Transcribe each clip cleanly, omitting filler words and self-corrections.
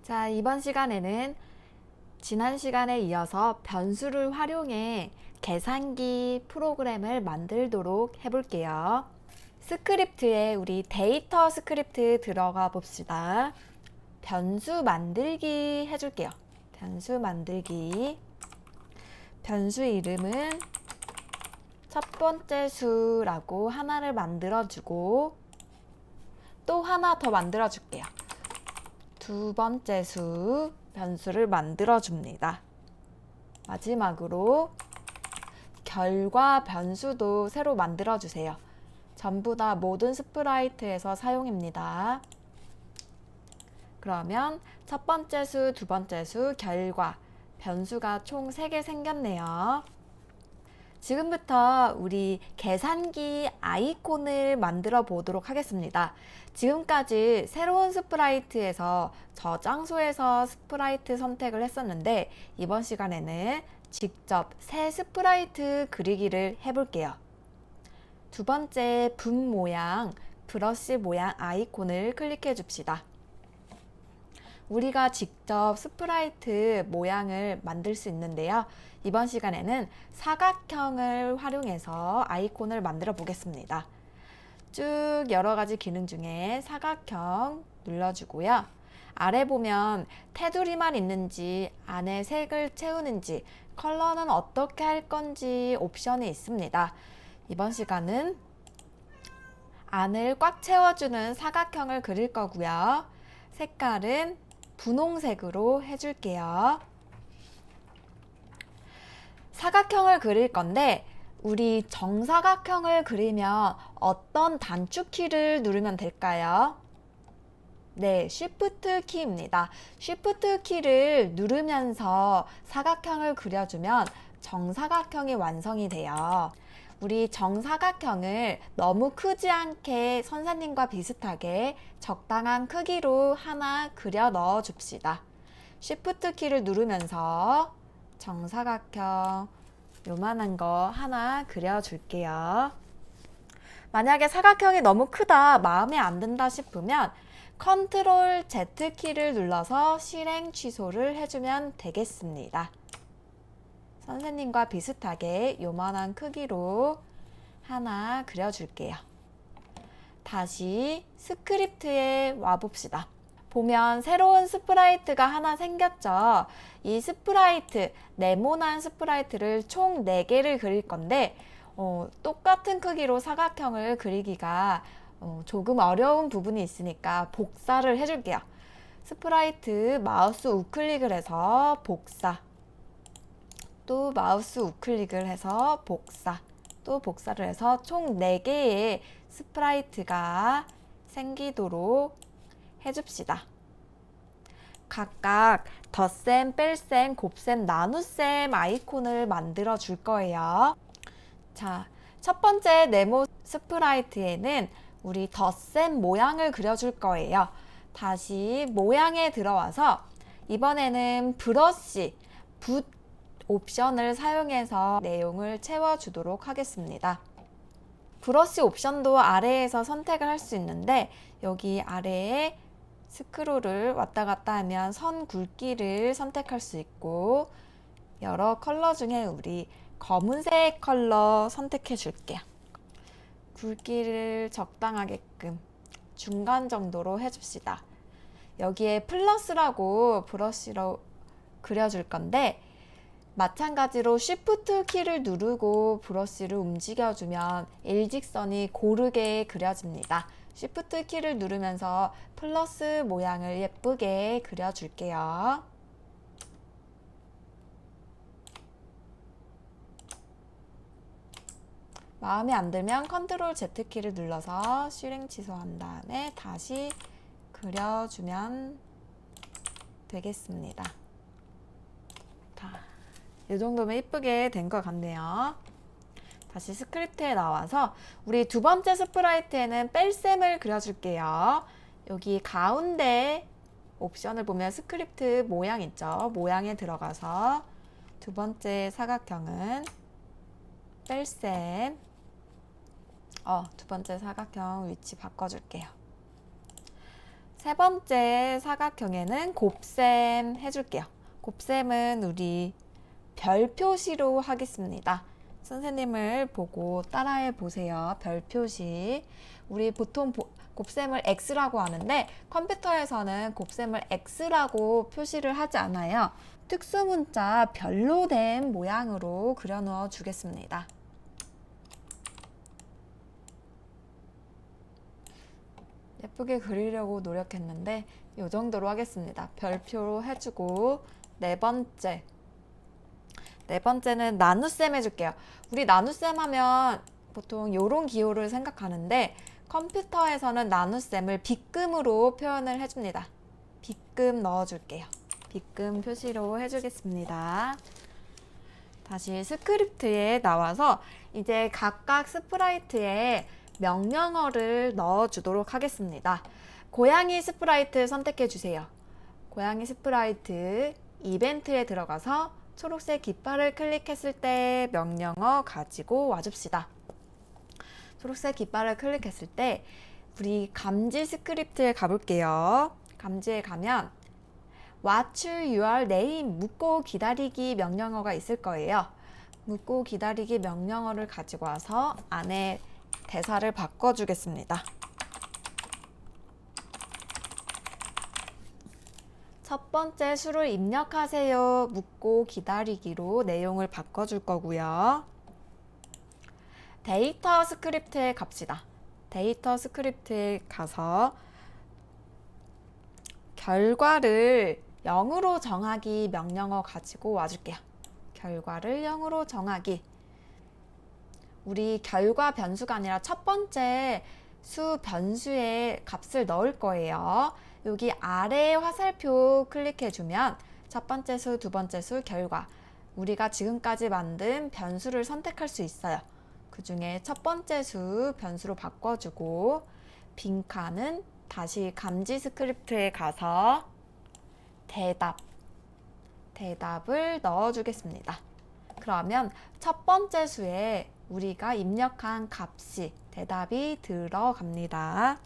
자, 이번 시간에는 지난 시간에 이어서 변수를 활용해 계산기 프로그램을 만들도록 해볼게요. 스크립트에 우리 데이터 스크립트 들어가 봅시다. 변수 만들기 해줄게요. 변수 만들기. 변수 이름은 첫 번째 수라고 하나를 만들어주고 또 하나 더 만들어줄게요. 두 번째 수 변수를 만들어줍니다. 마지막으로 결과 변수도 새로 만들어주세요. 전부 다 모든 스프라이트에서 사용입니다. 그러면 첫 번째 수, 두 번째 수, 결과 변수가 총 3개 생겼네요. 지금부터 우리 계산기 아이콘을 만들어 보도록 하겠습니다. 지금까지 새로운 스프라이트에서 저장소에서 스프라이트 선택을 했었는데 이번 시간에는 직접 새 스프라이트 그리기를 해볼게요. 두 번째 분 모양, 브러쉬 모양 아이콘을 클릭해 줍시다. 우리가 직접 스프라이트 모양을 만들 수 있는데요. 이번 시간에는 사각형을 활용해서 아이콘을 만들어 보겠습니다. 쭉 여러 가지 기능 중에 사각형 눌러주고요. 아래 보면 테두리만 있는지 안에 색을 채우는지 컬러는 어떻게 할 건지 옵션이 있습니다. 이번 시간은 안을 꽉 채워주는 사각형을 그릴 거고요. 색깔은 분홍색으로 해줄게요. 사각형을 그릴 건데 우리 정사각형을 그리면 어떤 단축키를 누르면 될까요? 네, Shift 키입니다. Shift 키를 누르면서 사각형을 그려주면 정사각형이 완성이 돼요. 우리 정사각형을 너무 크지 않게 선생님과 비슷하게 적당한 크기로 하나 그려 넣어 줍시다. Shift 키를 누르면서 정사각형 요만한 거 하나 그려 줄게요. 만약에 사각형이 너무 크다, 마음에 안 든다 싶으면 Ctrl Z 키를 눌러서 실행 취소를 해주면 되겠습니다. 선생님과 비슷하게 요만한 크기로 하나 그려줄게요. 다시 스크립트에 와봅시다. 보면 새로운 스프라이트가 하나 생겼죠. 이 스프라이트, 네모난 스프라이트를 총 4개를 그릴 건데 똑같은 크기로 사각형을 그리기가 조금 어려운 부분이 있으니까 복사를 해줄게요. 스프라이트 마우스 우클릭을 해서 복사, 또 마우스 우클릭을 해서 복사, 또 복사를 해서 총 4개의 스프라이트가 생기도록 해줍시다. 각각 덧셈, 뺄셈, 곱셈, 나눗셈 아이콘을 만들어 줄 거예요. 자, 첫 번째 네모 스프라이트에는 우리 덧셈 모양을 그려줄 거예요. 다시 모양에 들어와서 이번에는 브러쉬, 붓 옵션을 사용해서 내용을 채워주도록 하겠습니다. 브러쉬 옵션도 아래에서 선택을 할 수 있는데 여기 아래에 스크롤을 왔다 갔다 하면 선 굵기를 선택할 수 있고 여러 컬러 중에 우리 검은색 컬러 선택해 줄게요. 굵기를 적당하게끔 중간 정도로 해줍시다. 여기에 플러스라고 브러쉬로 그려줄 건데 마찬가지로 Shift 키를 누르고 브러쉬를 움직여주면 일직선이 고르게 그려집니다. Shift 키를 누르면서 플러스 모양을 예쁘게 그려줄게요. 마음에 안 들면 Ctrl Z 키를 눌러서 실행 취소한 다음에 다시 그려주면 되겠습니다. 이 정도면 이쁘게 된 것 같네요. 다시 스크립트에 나와서 우리 두 번째 스프라이트에는 뺄셈을 그려줄게요. 여기 가운데 옵션을 보면 스크립트 모양 있죠? 모양에 들어가서 두 번째 사각형은 뺄셈. 두 번째 사각형 위치 바꿔줄게요. 세 번째 사각형에는 곱셈 해줄게요. 곱셈은 우리 별 표시로 하겠습니다. 선생님을 보고 따라해 보세요. 별 표시. 우리 보통 곱셈을 X라고 하는데 컴퓨터에서는 곱셈을 X라고 표시를 하지 않아요. 특수문자 별로 된 모양으로 그려 넣어 주겠습니다. 예쁘게 그리려고 노력했는데 이 정도로 하겠습니다. 별표로 해주고 네 번째는 나눗셈 해줄게요. 우리 나눗셈 하면 보통 요런 기호를 생각하는데 컴퓨터에서는 나눗셈을 빗금으로 표현을 해줍니다. 빗금 넣어줄게요. 빗금 표시로 해주겠습니다. 다시 스크립트에 나와서 이제 각각 스프라이트에 명령어를 넣어주도록 하겠습니다. 고양이 스프라이트 선택해 주세요. 고양이 스프라이트 이벤트에 들어가서 초록색 깃발을 클릭했을 때 명령어 가지고 와줍시다. 초록색 깃발을 클릭했을 때 우리 감지 스크립트에 가볼게요. 감지에 가면 What's your name? 묻고 기다리기 명령어가 있을 거예요. 묻고 기다리기 명령어를 가지고 와서 안에 대사를 바꿔주겠습니다. 첫 번째 수를 입력하세요. 묻고 기다리기로 내용을 바꿔줄 거고요. 데이터 스크립트에 갑시다. 데이터 스크립트에 가서 결과를 0으로 정하기 명령어 가지고 와줄게요. 결과를 0으로 정하기. 우리 결과 변수가 아니라 첫 번째 수 변수에 값을 넣을 거예요. 여기 아래 화살표 클릭해주면 첫 번째 수, 두 번째 수, 결과. 우리가 지금까지 만든 변수를 선택할 수 있어요. 그 중에 첫 번째 수 변수로 바꿔주고 빈칸은 다시 감지 스크립트에 가서 대답을 넣어주겠습니다. 그러면 첫 번째 수에 우리가 입력한 값이 대답이 들어갑니다.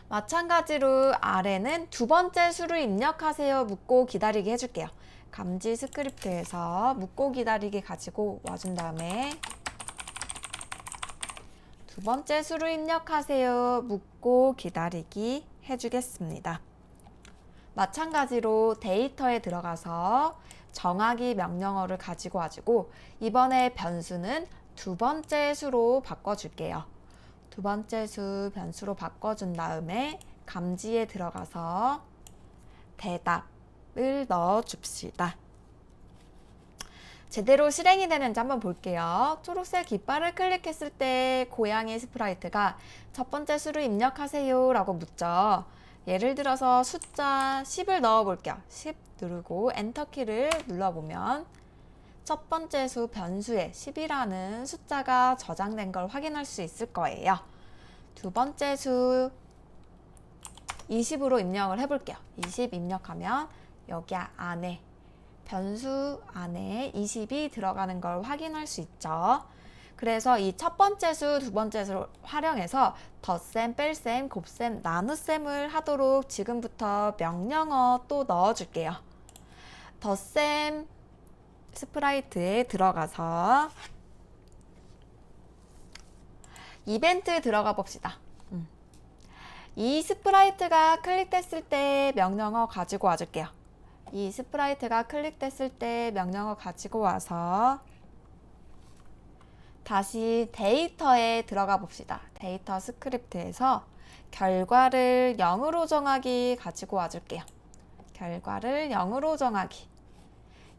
마찬가지로 아래는 두 번째 수를 입력하세요. 묻고 기다리기 해줄게요. 감지 스크립트에서 묻고 기다리기 가지고 와준 다음에 두 번째 수를 입력하세요. 묻고 기다리기 해주겠습니다. 마찬가지로 데이터에 들어가서 정하기 명령어를 가지고 와주고 이번에 변수는 두 번째 수로 바꿔줄게요. 두 번째 수 변수로 바꿔준 다음에 감지에 들어가서 대답을 넣어줍시다. 제대로 실행이 되는지 한번 볼게요. 초록색 깃발을 클릭했을 때 고양이 스프라이트가 첫 번째 수를 입력하세요 라고 묻죠. 예를 들어서 숫자 10을 넣어 볼게요. 10 누르고 엔터키를 눌러보면 첫 번째 수 변수에 10이라는 숫자가 저장된 걸 확인할 수 있을 거예요. 두 번째 수 20으로 입력을 해볼게요. 20 입력하면 여기 안에 변수 안에 20이 들어가는 걸 확인할 수 있죠. 그래서 이 첫 번째 수, 두 번째 수를 활용해서 덧셈, 뺄셈, 곱셈, 나눗셈을 하도록 지금부터 명령어 또 넣어줄게요. 덧셈 스프라이트에 들어가서 이벤트 들어가 봅시다. 이 스프라이트가 클릭됐을 때 명령어 가지고 와줄게요. 이 스프라이트가 클릭됐을 때 명령어 가지고 와서 다시 데이터에 들어가 봅시다. 데이터 스크립트에서 결과를 0으로 정하기 가지고 와줄게요. 결과를 0으로 정하기.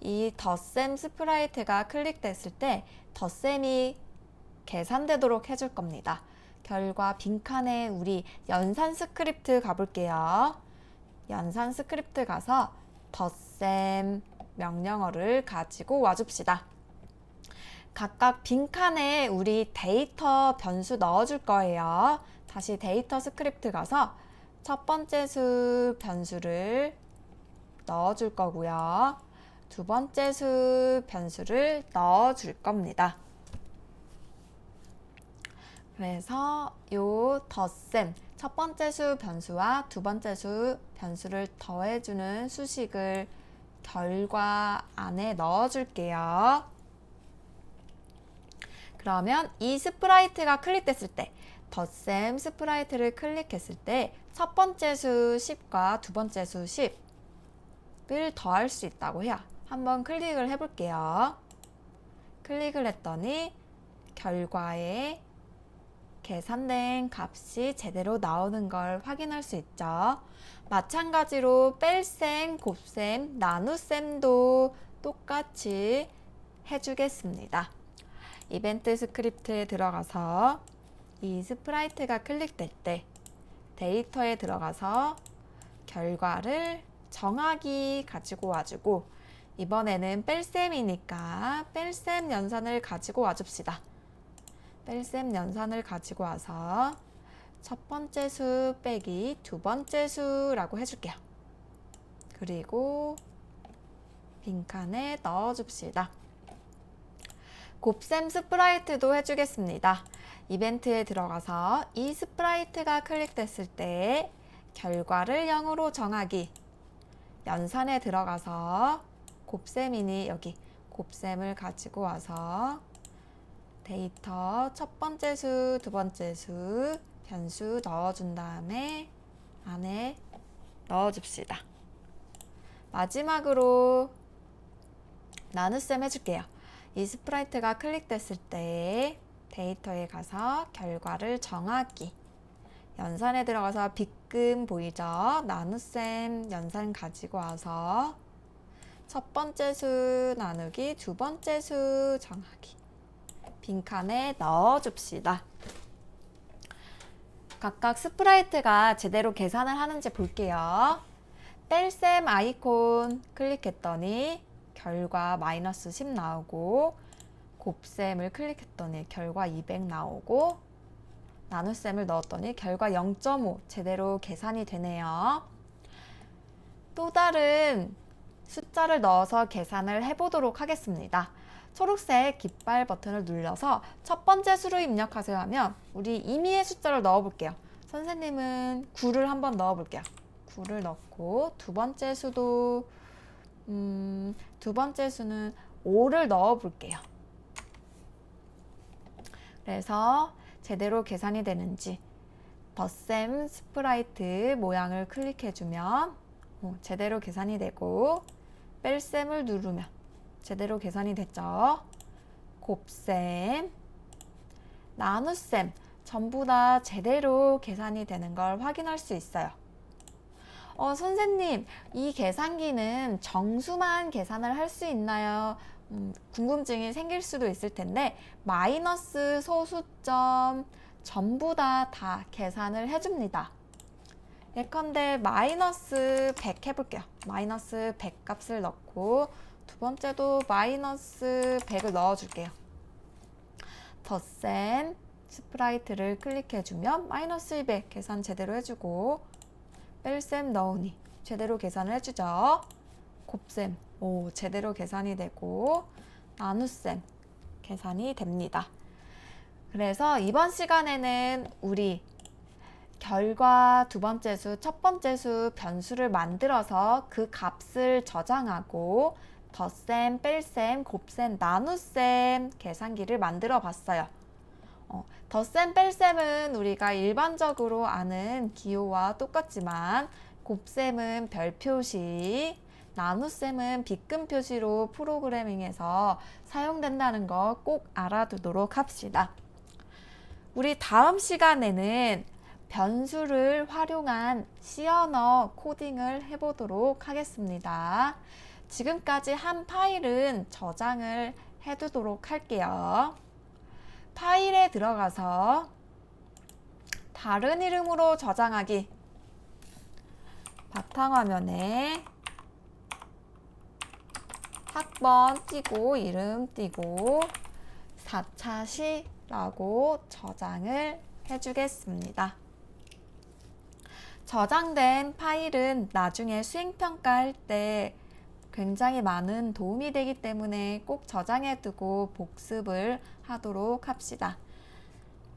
이 덧셈 스프라이트가 클릭됐을 때 덧셈이 계산되도록 해줄 겁니다. 결과 빈칸에 우리 연산 스크립트 가볼게요. 연산 스크립트 가서 덧셈 명령어를 가지고 와줍시다. 각각 빈칸에 우리 데이터 변수 넣어줄 거예요. 다시 데이터 스크립트 가서 첫 번째 수 변수를 넣어줄 거고요. 두 번째 수 변수를 넣어줄 겁니다. 그래서 요 덧셈, 첫 번째 수 변수와 두 번째 수 변수를 더해주는 수식을 결과 안에 넣어줄게요. 그러면 이 스프라이트가 클릭됐을 때, 덧셈 스프라이트를 클릭했을 때 첫 번째 수 10과 두 번째 수 10을 더할 수 있다고 해요. 한번 클릭을 해볼게요. 클릭을 했더니 결과에 계산된 값이 제대로 나오는 걸 확인할 수 있죠. 마찬가지로 뺄셈, 곱셈, 나눗셈도 똑같이 해주겠습니다. 이벤트 스크립트에 들어가서 이 스프라이트가 클릭될 때 데이터에 들어가서 결과를 정하기 가지고 와주고, 이번에는 뺄셈이니까 뺄셈 연산을 가지고 와줍시다. 뺄셈 연산을 가지고 와서 첫 번째 수 빼기 두 번째 수라고 해줄게요. 그리고 빈칸에 넣어줍시다. 곱셈 스프라이트도 해주겠습니다. 이벤트에 들어가서 이 스프라이트가 클릭됐을 때 결과를 0으로 정하기, 연산에 들어가서 곱셈이니 여기 곱셈을 가지고 와서 데이터 첫 번째 수, 두 번째 수 변수 넣어준 다음에 안에 넣어줍시다. 마지막으로 나눗셈 해줄게요. 이 스프라이트가 클릭됐을 때 데이터에 가서 결과를 정하기, 연산에 들어가서 빗금 보이죠? 나눗셈 연산 가지고 와서 첫 번째 수 나누기 두 번째 수 정하기, 빈칸에 넣어줍시다. 각각 스프라이트가 제대로 계산을 하는지 볼게요. 뺄셈 아이콘 클릭했더니 결과 마이너스 10 나오고, 곱셈을 클릭했더니 결과 200 나오고, 나눗셈을 넣었더니 결과 0.5 제대로 계산이 되네요. 또 다른 숫자를 넣어서 계산을 해보도록 하겠습니다. 초록색 깃발 버튼을 눌러서 첫 번째 수를 입력하세요 하면 우리 임의의 숫자를 넣어볼게요. 선생님은 9를 한번 넣어볼게요. 9를 넣고 두 번째 수도 두 번째 수는 5를 넣어볼게요. 그래서 제대로 계산이 되는지 덧셈 스프라이트 모양을 클릭해주면 제대로 계산이 되고, 뺄셈을 누르면 제대로 계산이 됐죠. 곱셈, 나눗셈 전부 다 제대로 계산이 되는 걸 확인할 수 있어요. 선생님, 이 계산기는 정수만 계산을 할 수 있나요? 궁금증이 생길 수도 있을 텐데, 마이너스 소수점 전부 다 계산을 해줍니다. 예컨대 마이너스 100 해볼게요. 마이너스 100 값을 넣고 두 번째도 마이너스 100을 넣어줄게요. 덧셈 스프라이트를 클릭해주면 마이너스 200 계산 제대로 해주고, 뺄셈 넣으니 제대로 계산을 해주죠. 곱셈 제대로 계산이 되고, 나눗셈 계산이 됩니다. 그래서 이번 시간에는 우리 결과 두 번째 수, 첫 번째 수 변수를 만들어서 그 값을 저장하고 덧셈, 뺄셈, 곱셈, 나눗셈 계산기를 만들어 봤어요. 덧셈, 뺄셈은 우리가 일반적으로 아는 기호와 똑같지만, 곱셈은 별 표시, 나눗셈은 빗금 표시로 프로그래밍에서 사용된다는 거 꼭 알아두도록 합시다. 우리 다음 시간에는 변수를 활용한 C 언어 코딩을 해보도록 하겠습니다. 지금까지 한 파일은 저장을 해두도록 할게요. 파일에 들어가서 다른 이름으로 저장하기, 바탕화면에 학번 띄고 이름 띄고 4차 시라고 저장을 해주겠습니다. 저장된 파일은 나중에 수행평가할 때 굉장히 많은 도움이 되기 때문에 꼭 저장해두고 복습을 하도록 합시다.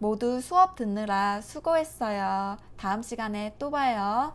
모두 수업 듣느라 수고했어요. 다음 시간에 또 봐요.